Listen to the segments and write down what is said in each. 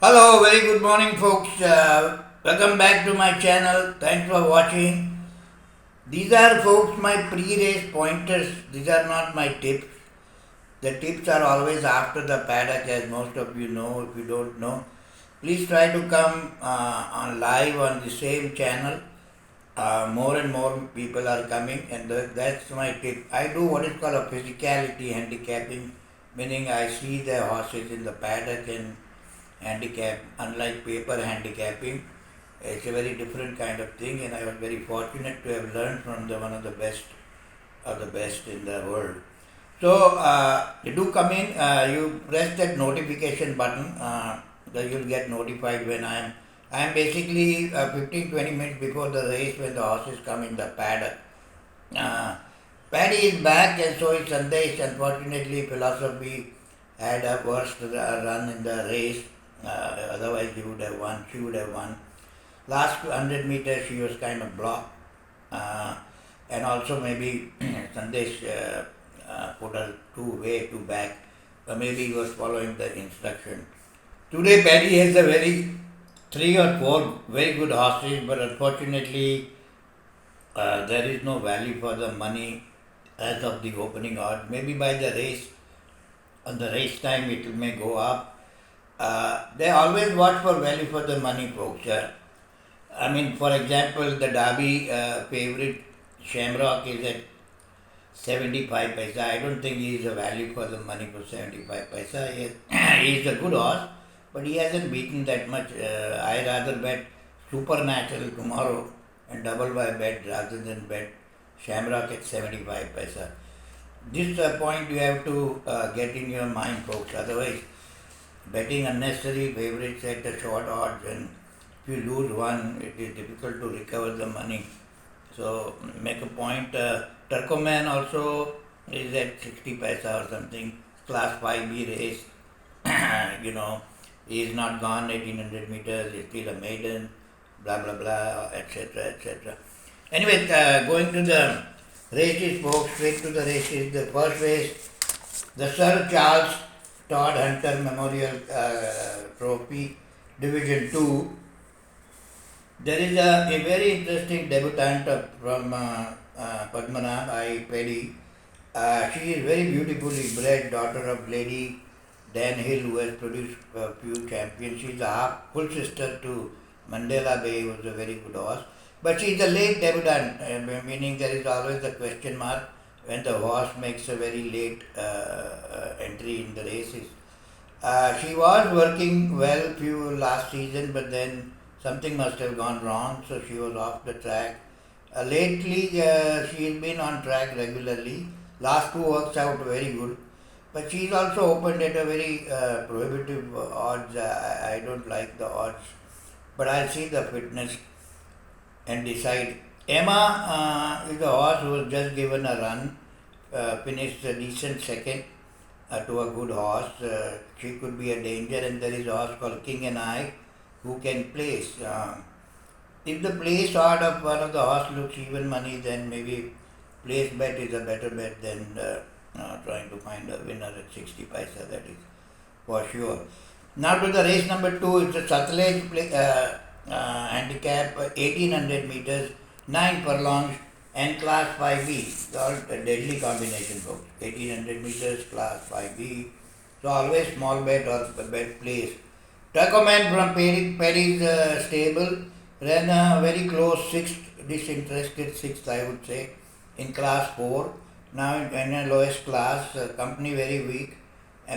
Hello, very good morning, folks. Welcome back to my channel. Thanks for watching. These are, folks, my pre-race pointers. These are not my tips. The tips are always after the paddock, as most of you know. If you don't know, please try to come on live on the same channel. More and more people are coming, and that's my tip. I do what is called a physicality handicapping, meaning I see the horses in the paddock and handicap, unlike paper handicapping. It's a very different kind of thing, and I was very fortunate to have learned from one of the best in the world. So you do come in, you press that notification button, that you'll get notified when I am basically 15-20 minutes before the race when the horses come in the paddock. Uh, Paddy is back, and so is Sandesh. Unfortunately, Philosophy had a worst run in the race. Otherwise, he would have won. She would have won. Last 100 meters, she was kind of blocked. And also, maybe Sandesh put her way too back. Maybe he was following the instruction. Today, Paddy has a very three or four very good horses, but unfortunately, there is no value for the money as of the opening odds. Maybe by the race, on the race time, it may go up. They always watch for value for the money, folks. I mean, for example, the Derby favorite Shamrock is at 75 paisa. I don't think he is a value for the money for 75 paisa. He is a good horse, but he hasn't beaten that much. I rather bet Supernatural tomorrow and double by bet rather than bet Shamrock at 75 paisa. This point you have to get in your mind, folks. Otherwise, betting unnecessary favorites at the short odds, and if you lose one, it is difficult to recover the money. So make a point. Turkoman also is at 60 paisa or something. Class 5B race. He is not gone 1800 meters. He is still a maiden. Blah blah blah, etc. etc. Anyway, going to the races, folks. Straight to the races. The first race, the Sir Charles Todd Hunter Memorial Trophy, Division 2. There is a very interesting debutant from Padmanabh I. Peddy. She is very beautifully bred, daughter of Lady Dan Hill, who has produced a few champions. She is a full sister to Mandela Bay, who was a very good horse. But she is a late debutant, meaning there is always a question mark when the horse makes a very late entry in the races. She was working well few last season, but then something must have gone wrong, so she was off the track. Lately, she has been on track regularly. Last two works out very good, but she's also opened at a very prohibitive odds. I don't like the odds, but I'll see the fitness and decide. Emma is a horse who was just given a run, finished a decent second to a good horse. She could be a danger, and there is a horse called King and I who can place. If the place odd of one of the horse looks even money, then maybe place bet is a better bet than trying to find a winner at 60 paisa, that is for sure. Now to the race number 2, it's a Satluj handicap 1800 meters, 9 furlongs, and class 5B. All a deadly combination, folks. 1800 meters, class 5B. So always small bet or bet place. Turkoman from Perry's stable ran a very close 6th, disinterested 6th, I would say, in class 4. Now in a lowest class, company very weak,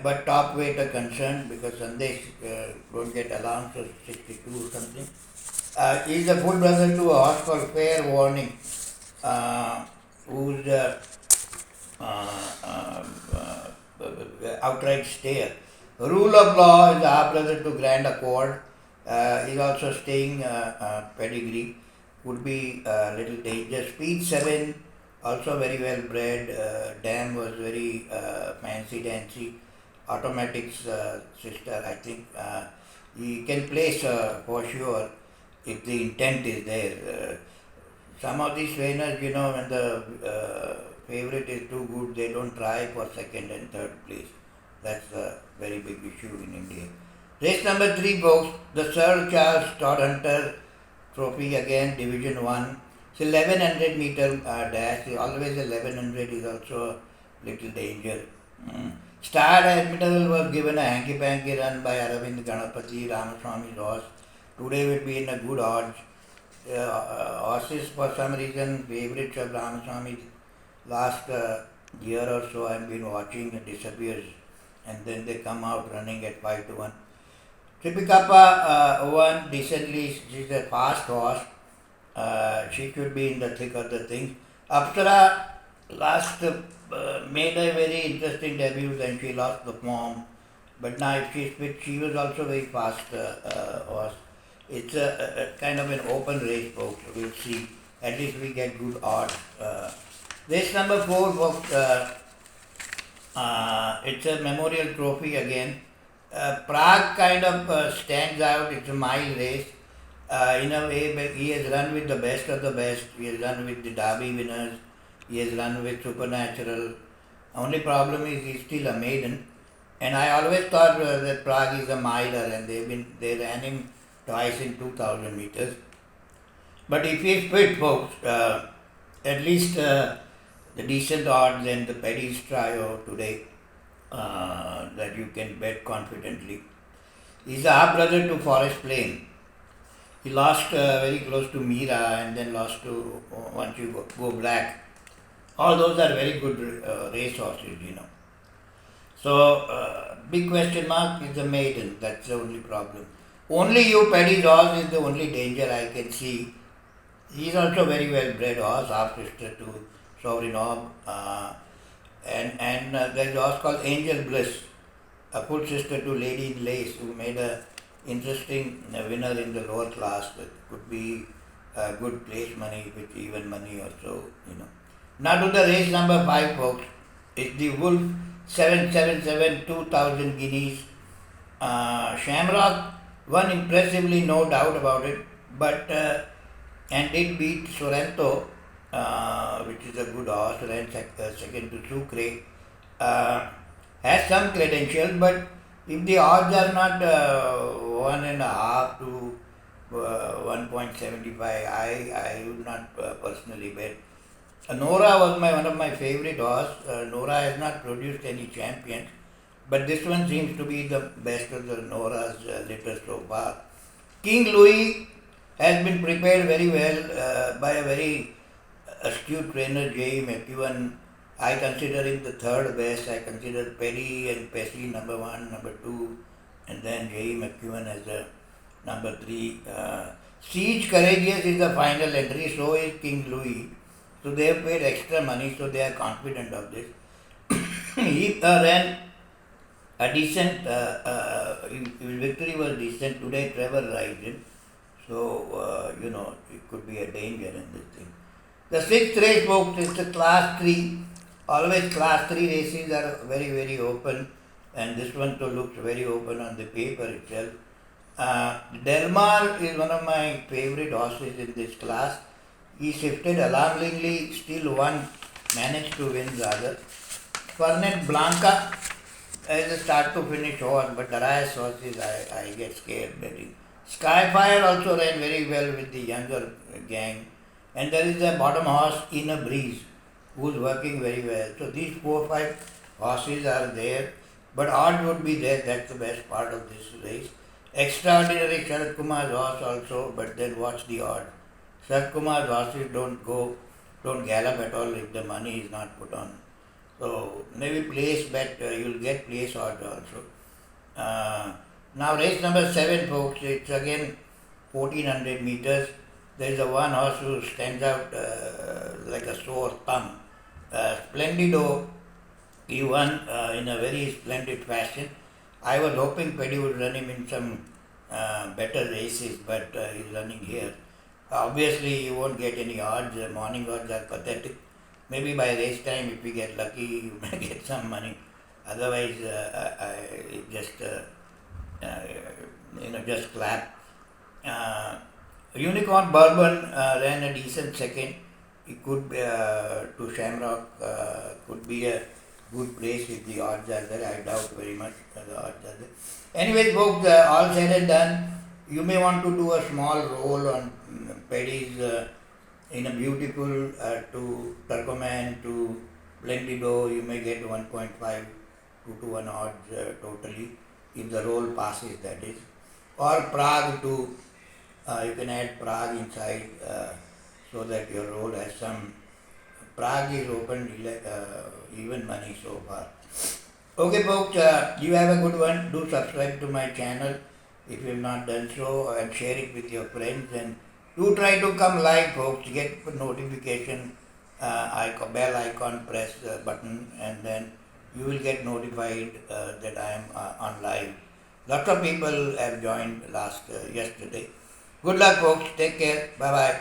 but top weight are concerned because Sandesh don't get allowance of 62 or something. He is a full brother to a horse called Fair Warning, who's outright stayer. Rule of Law is a half brother to Grand Accord. He's also staying pedigree. Would be a little dangerous. Speed 7, also very well bred. Dam was very fancy dancy. Automatics sister, I think. He can place for sure if the intent is there. Some of these trainers, when the favorite is too good, they don't try for second and third place. That's a very big issue in India. Race number 3, folks, the Sir Charles Todd Hunter Trophy again, Division 1. It's 1100 meter dash. Always 1100 is also a little danger. Star Admiral was given a hanky-panky run by Aravind Ganapati, Ramaswamy horse. Today will be in a good odds. Horses for some reason favorites of Ramaswamy last year or so I've been watching disappears and then they come out running at 5 to 1. Tripikappa won decently. She's a fast horse. She should be in the thick of the thing. Apsara last made a very interesting debut and she lost the form. But now if she's fit, she was also very fast horse. It's a kind of an open race, folks. We'll see. At least we get good odds. Race number 4, folks. It's a memorial trophy again. Prague kind of stands out. It's a mile race. In a way, he has run with the best of the best. He has run with the Derby winners. He has run with Supernatural. Only problem is he's still a maiden. And I always thought that Prague is a miler, and they ran him twice in 2000 meters. But if he is fit, folks, at least the decent odds and the Paddy's trio today that you can bet confidently. He's a half brother to Forest Plain. He lost very close to Mira and then lost to once you go black. All those are very good race horses, you know. So, big question mark is the maiden. That's the only problem. Only You Paddy's horse is the only danger I can see. He is also very well bred horse, half sister to Sovereign Orb. And there's a horse called Angel Bliss, a full sister to Lady in Lace, who made a interesting winner in the lower class that could be good place money with even money or so, you know. Now to the race number 5, folks. It's the Wolf 777 2000 guineas. Shamrock won impressively, no doubt about it, but and did beat Sorrento, which is a good horse, ran second to Sucre. Has some credentials, but if the odds are not 1.5 to 1.75, I would not personally bet. Nora was one of my favorite horse. Nora has not produced any champions, but this one seems to be the best of the Nora's litter so far. King Louis has been prepared very well by a very astute trainer, J. McEwen. I consider him the third best. I consider Petty and Pesci number 1, number 2, and then J. McEwen as the number 3. Siege Courageous is the final entry, so is King Louis. So they have paid extra money, so they are confident of this. He ran a decent, his victory was decent. Today Trevor rides him. So, it could be a danger in this thing. The 6th race, folks, is the class 3. Always class 3 races are very, very open. And this one too looks very open on the paper itself. Delmar is one of my favorite horses in this class. He shifted alarmingly, still won, managed to win rather. Fernet Blanca is a start to finish horse, but Darius horses I get scared betting. Skyfire also ran very well with the younger gang. And there is a bottom horse in a breeze who's working very well. So these 4 5 horses are there, but odds would be there. That's the best part of this race. Extraordinary Sharat Kumar's horse also, but then watch the odds. Sharat Kumar's horses don't gallop at all if the money is not put on. So maybe place bet, you'll get place odds also. Now race number 7, folks, it's again 1400 meters. There is a one horse who stands out like a sore thumb. Splendido, he won in a very splendid fashion. I was hoping Paddy would run him in some better races, but he's running here. Obviously, you won't get any odds. Morning odds are pathetic. Maybe by race time, if we get lucky, you may get some money. Otherwise, just clap. Unicorn Bourbon ran a decent second. It could be to Shamrock, could be a good place if the odds are there. I doubt very much the odds are there. Anyways, folks, all said and done, you may want to do a small roll on paddies in a beautiful to Turkoman to Blendido. You may get 1.5 2 to 1 odds totally if the roll passes, that is. Or Prague to, you can add Prague inside so that your roll has some. Prague is open even money so far. Okay, folks, you have a good one. Do subscribe to my channel if you have not done so, and share it with your friends. And do try to come live, folks. Get notification bell icon, press the button, and then you will get notified that I am on live. Lots of people have joined yesterday. Good luck, folks. Take care. Bye bye.